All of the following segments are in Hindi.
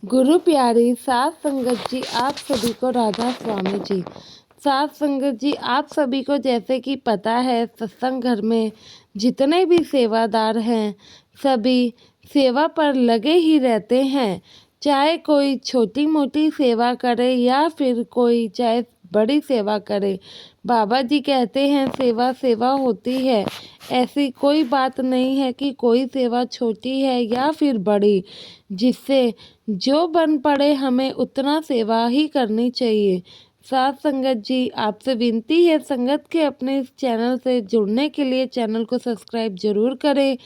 गुरु प्यारी साध संगत जी, आप सभी को राधा स्वामी जी। साध संगत जी, आप सभी को जैसे कि पता है, सत्संग घर में जितने भी सेवादार हैं सभी सेवा पर लगे ही रहते हैं। चाहे कोई छोटी मोटी सेवा करे या फिर कोई चाहे बड़ी सेवा करे, बाबा जी कहते हैं सेवा सेवा होती है। ऐसी कोई बात नहीं है कि कोई सेवा छोटी है या फिर बड़ी, जिससे जो बन पड़े हमें उतना सेवा ही करनी चाहिए। साथ संगत जी, आपसे विनती है संगत के अपने इस चैनल से जुड़ने के लिए चैनल को सब्सक्राइब जरूर करें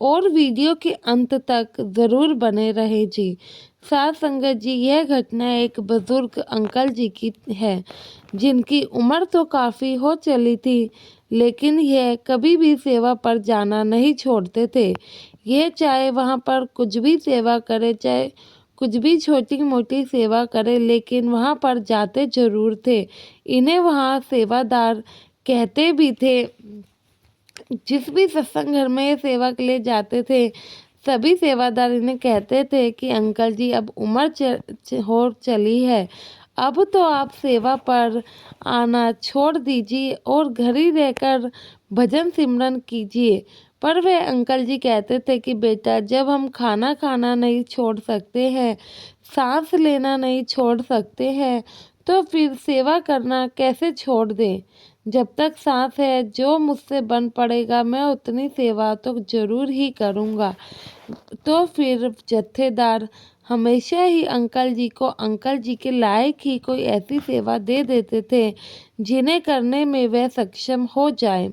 और वीडियो के अंत तक ज़रूर बने रहें जी। साथ संगत जी, यह घटना एक बुजुर्ग अंकल जी की है जिनकी उम्र तो काफ़ी हो चली थी, लेकिन यह कभी भी सेवा पर जाना नहीं छोड़ते थे। ये चाहे वहाँ पर कुछ भी सेवा करे, चाहे कुछ भी छोटी मोटी सेवा करे, लेकिन वहाँ पर जाते जरूर थे। इन्हें वहाँ सेवादार कहते भी थे। जिस भी सत्संग घर में ये सेवा के लिए जाते थे, सभी सेवादार इन्हें कहते थे कि अंकल जी अब उम्र हो चली है, अब तो आप सेवा पर आना छोड़ दीजिए और घर ही रहकर भजन सिमरन कीजिए। पर वे अंकल जी कहते थे कि बेटा, जब हम खाना खाना नहीं छोड़ सकते हैं, सांस लेना नहीं छोड़ सकते हैं, तो फिर सेवा करना कैसे छोड़ दें। जब तक सांस है, जो मुझसे बन पड़ेगा मैं उतनी सेवा तो जरूर ही करूँगा। तो फिर जत्थेदार हमेशा ही अंकल जी को अंकल जी के लायक ही कोई ऐसी सेवा दे देते थे जिन्हें करने में वह सक्षम हो जाए।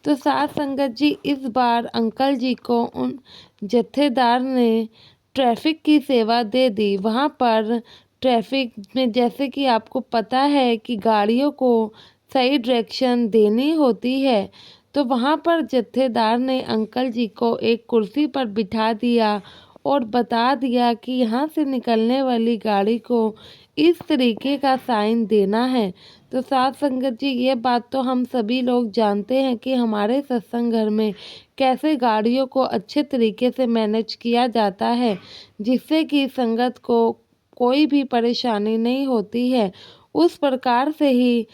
तो साथ संगत जी, इस बार अंकल जी को उन जत्थेदार ने ट्रैफिक की सेवा दे दी। वहाँ पर ट्रैफिक में जैसे कि आपको पता है कि गाड़ियों को सही डायरेक्शन देनी होती है, तो वहाँ पर जत्थेदार ने अंकल जी को एक कुर्सी पर बिठा दिया और बता दिया कि यहाँ से निकलने वाली गाड़ी को इस तरीके का साइन देना है। तो साथ संगत जी, ये बात तो हम सभी लोग जानते हैं कि हमारे सत्संग घर में कैसे गाड़ियों को अच्छे तरीके से मैनेज किया जाता है, जिससे कि संगत को कोई भी परेशानी नहीं होती है। उस प्रकार से ही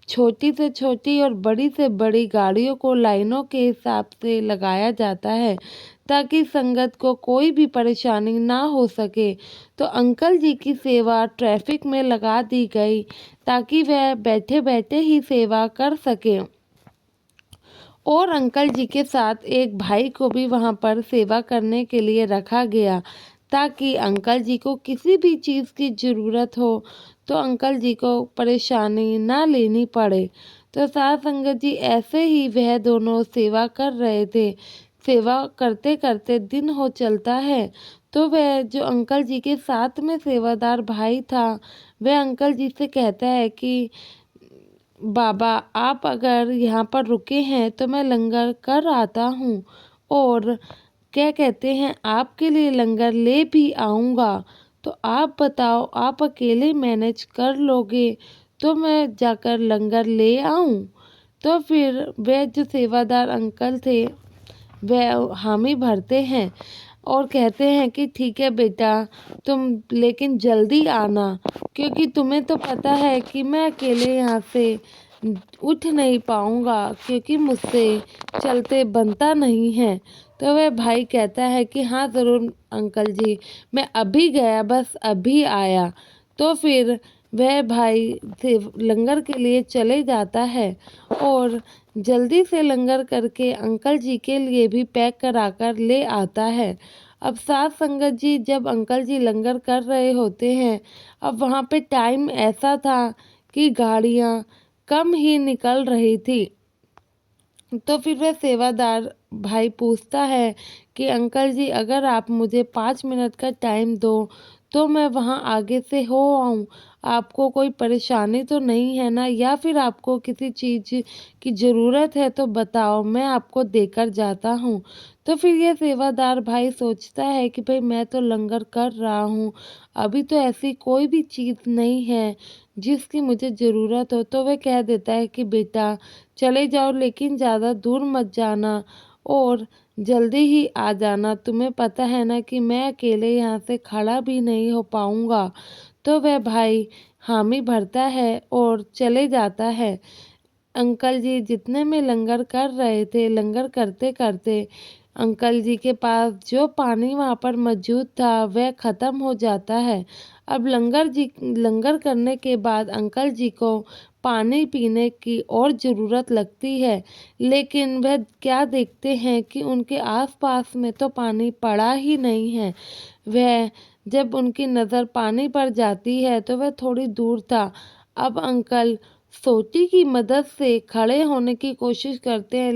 छोटी से छोटी और बड़ी से बड़ी गाड़ियों को लाइनों के हिसाब से लगाया जाता है, ताकि संगत को कोई भी परेशानी ना हो सके। तो अंकल जी की सेवा ट्रैफिक में लगा दी गई ताकि वह बैठे बैठे ही सेवा कर सके। और अंकल जी के साथ एक भाई को भी वहाँ पर सेवा करने के लिए रखा गया, ताकि अंकल जी को किसी भी चीज़ की ज़रूरत हो तो अंकल जी को परेशानी ना लेनी पड़े। तो साथ संगत जी, ऐसे ही वह दोनों सेवा कर रहे थे। सेवा करते करते दिन हो चलता है, तो वह जो अंकल जी के साथ में सेवादार भाई था, वह अंकल जी से कहता है कि बाबा, आप अगर यहाँ पर रुके हैं तो मैं लंगर कर आता हूँ और क्या कहते हैं, आपके लिए लंगर ले भी आऊँगा। तो आप बताओ, आप अकेले मैनेज कर लोगे तो मैं जाकर लंगर ले आऊँ। तो फिर वह जो सेवादार अंकल थे वह हामी भरते हैं और कहते हैं कि ठीक है बेटा, तुम लेकिन जल्दी आना, क्योंकि तुम्हें तो पता है कि मैं अकेले यहाँ से उठ नहीं पाऊँगा, क्योंकि मुझसे चलते बनता नहीं है। तो वह भाई कहता है कि हाँ ज़रूर अंकल जी, मैं अभी गया, बस अभी आया। तो फिर वह भाई से लंगर के लिए चले जाता है और जल्दी से लंगर करके अंकल जी के लिए भी पैक कराकर ले आता है। अब साथ संगत जी, जब अंकल जी लंगर कर रहे होते हैं, अब वहाँ पे टाइम ऐसा था कि गाड़ियाँ कम ही निकल रही थी। तो फिर वह सेवादार भाई पूछता है कि अंकल जी, अगर आप मुझे 5 मिनट का टाइम दो तो मैं वहाँ आगे से हो आऊँ। आपको कोई परेशानी तो नहीं है ना, या फिर आपको किसी चीज़ की ज़रूरत है तो बताओ, मैं आपको देकर जाता हूँ। तो फिर ये सेवादार भाई सोचता है कि भाई मैं तो लंगर कर रहा हूँ, अभी तो ऐसी कोई भी चीज़ नहीं है जिसकी मुझे ज़रूरत हो। तो वह कह देता है कि बेटा चले जाओ, लेकिन ज़्यादा दूर मत जाना और जल्दी ही आ जाना, तुम्हें पता है ना कि मैं अकेले यहाँ से खड़ा भी नहीं हो पाऊँगा। तो वह भाई हामी भरता है और चले जाता है। अंकल जी जितने में लंगर कर रहे थे, लंगर करते करते अंकल जी के पास जो पानी वहाँ पर मौजूद था वह ख़त्म हो जाता है। अब लंगर करने के बाद अंकल जी को पानी पीने की और ज़रूरत लगती है, लेकिन वह क्या देखते हैं कि उनके आसपास में तो पानी पड़ा ही नहीं है। वह जब उनकी नज़र पानी पर जाती है तो वह थोड़ी दूर था। अब अंकल सोटी की मदद से खड़े होने की कोशिश करते हैं,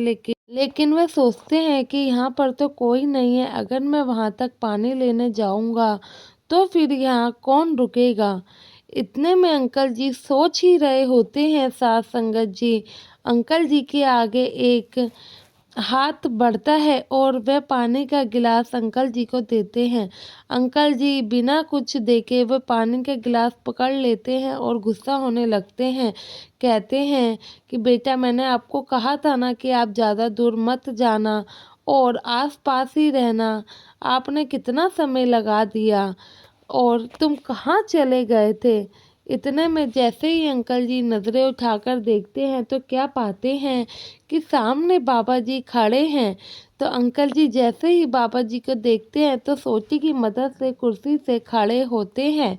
लेकिन वह सोचते हैं कि यहाँ पर तो कोई नहीं है, अगर मैं वहाँ तक पानी लेने जाऊँगा तो फिर यहाँ कौन रुकेगा। इतने में अंकल जी सोच ही रहे होते हैं, साथ संगत जी अंकल जी के आगे एक हाथ बढ़ता है और वह पानी का गिलास अंकल जी को देते हैं। अंकल जी बिना कुछ देखे वह पानी का गिलास पकड़ लेते हैं और गुस्सा होने लगते हैं। कहते हैं कि बेटा, मैंने आपको कहा था ना कि आप ज़्यादा दूर मत जाना और आस-पास ही रहना। आपने कितना समय लगा दिया और तुम कहाँ चले गए थे? इतने में जैसे ही अंकल जी नज़रें उठाकर देखते हैं तो क्या पाते हैं कि सामने बाबा जी खड़े हैं। तो अंकल जी जैसे ही बाबा जी को देखते हैं तो सोटी की मदद से कुर्सी से खड़े होते हैं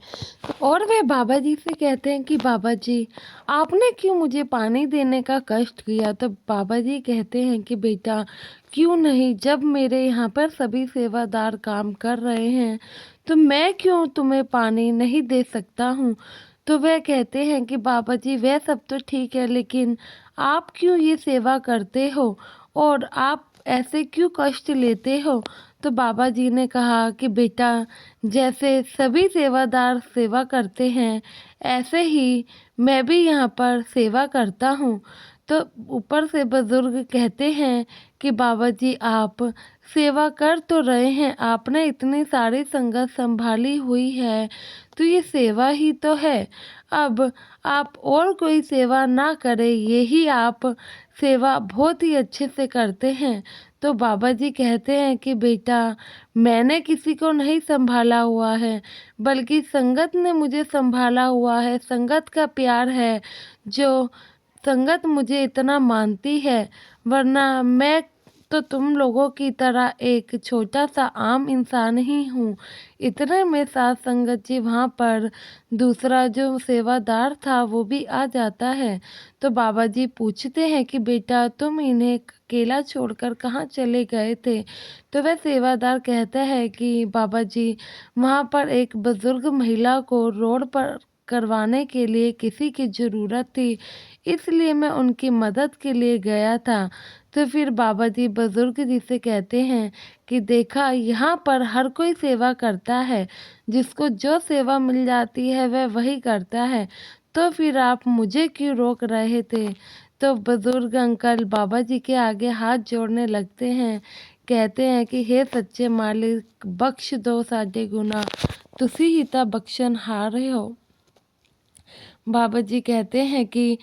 और वे बाबा जी से कहते हैं कि बाबा जी, आपने क्यों मुझे पानी देने का कष्ट किया। तो बाबा जी कहते हैं कि बेटा, क्यों नहीं, जब मेरे यहाँ पर सभी सेवादार काम कर रहे हैं तो मैं क्यों तुम्हें पानी नहीं दे सकता हूँ। तो वह कहते हैं कि बाबा जी, वह सब तो ठीक है, लेकिन आप क्यों ये सेवा करते हो और आप ऐसे क्यों कष्ट लेते हो। तो बाबा जी ने कहा कि बेटा, जैसे सभी सेवादार सेवा करते हैं ऐसे ही मैं भी यहाँ पर सेवा करता हूँ। तो ऊपर से बुजुर्ग कहते हैं कि बाबा जी, आप सेवा कर तो रहे हैं, आपने इतनी सारी संगत संभाली हुई है तो ये सेवा ही तो है। अब आप और कोई सेवा ना करें, यही आप सेवा बहुत ही अच्छे से करते हैं। तो बाबा जी कहते हैं कि बेटा, मैंने किसी को नहीं संभाला हुआ है, बल्कि संगत ने मुझे संभाला हुआ है। संगत का प्यार है जो संगत मुझे इतना मानती है, वरना मैं तो तुम लोगों की तरह एक छोटा सा आम इंसान ही हूँ। इतने में साथ संगत जी वहाँ पर दूसरा जो सेवादार था वो भी आ जाता है। तो बाबा जी पूछते हैं कि बेटा, तुम इन्हें अकेला छोड़कर कहाँ चले गए थे। तो वह सेवादार कहता है कि बाबा जी, वहाँ पर एक बुजुर्ग महिला को रोड पर करवाने के लिए किसी की ज़रूरत थी, इसलिए मैं उनकी मदद के लिए गया था। तो फिर बाबा जी बुजुर्ग जी से कहते हैं कि देखा, यहाँ पर हर कोई सेवा करता है, जिसको जो सेवा मिल जाती है वह वही करता है, तो फिर आप मुझे क्यों रोक रहे थे। तो बुजुर्ग अंकल बाबा जी के आगे हाथ जोड़ने लगते हैं, कहते हैं कि हे सच्चे मालिक, बख्श दो साडे गुनाह, तुसी ही ता बख्शन हारे हो। बाबा जी कहते हैं कि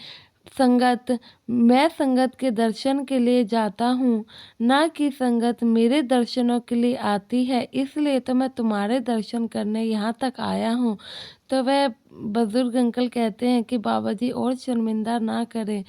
मैं संगत के दर्शन के लिए जाता हूँ, ना कि संगत मेरे दर्शनों के लिए आती है, इसलिए तो मैं तुम्हारे दर्शन करने यहाँ तक आया हूँ। तो वह बुजुर्ग अंकल कहते हैं कि बाबा जी, और शर्मिंदा ना करें,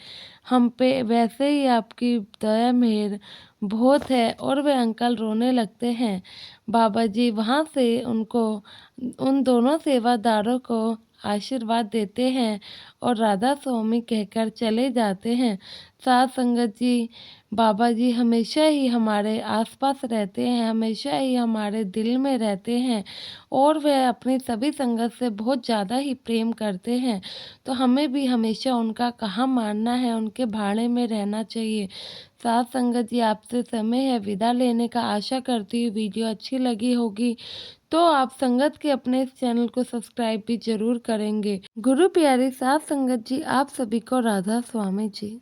हम पे वैसे ही आपकी दया मेहर बहुत है। और वे अंकल रोने लगते हैं। बाबा जी वहाँ से उन दोनों सेवादारों को आशीर्वाद देते हैं और राधा स्वामी कहकर चले जाते हैं। साथ संगत जी, बाबा जी हमेशा ही हमारे आसपास रहते हैं, हमेशा ही हमारे दिल में रहते हैं और वह अपनी सभी संगत से बहुत ज़्यादा ही प्रेम करते हैं। तो हमें भी हमेशा उनका कहा मानना है, उनके भाड़े में रहना चाहिए। साथ संगत जी, आपसे समय है विदा लेने का। आशा करती हूँ वीडियो अच्छी लगी होगी, तो आप संगत के अपने इस चैनल को सब्सक्राइब भी जरूर करेंगे। गुरु प्यारी साथ संगत जी, आप सभी को राधा स्वामी जी।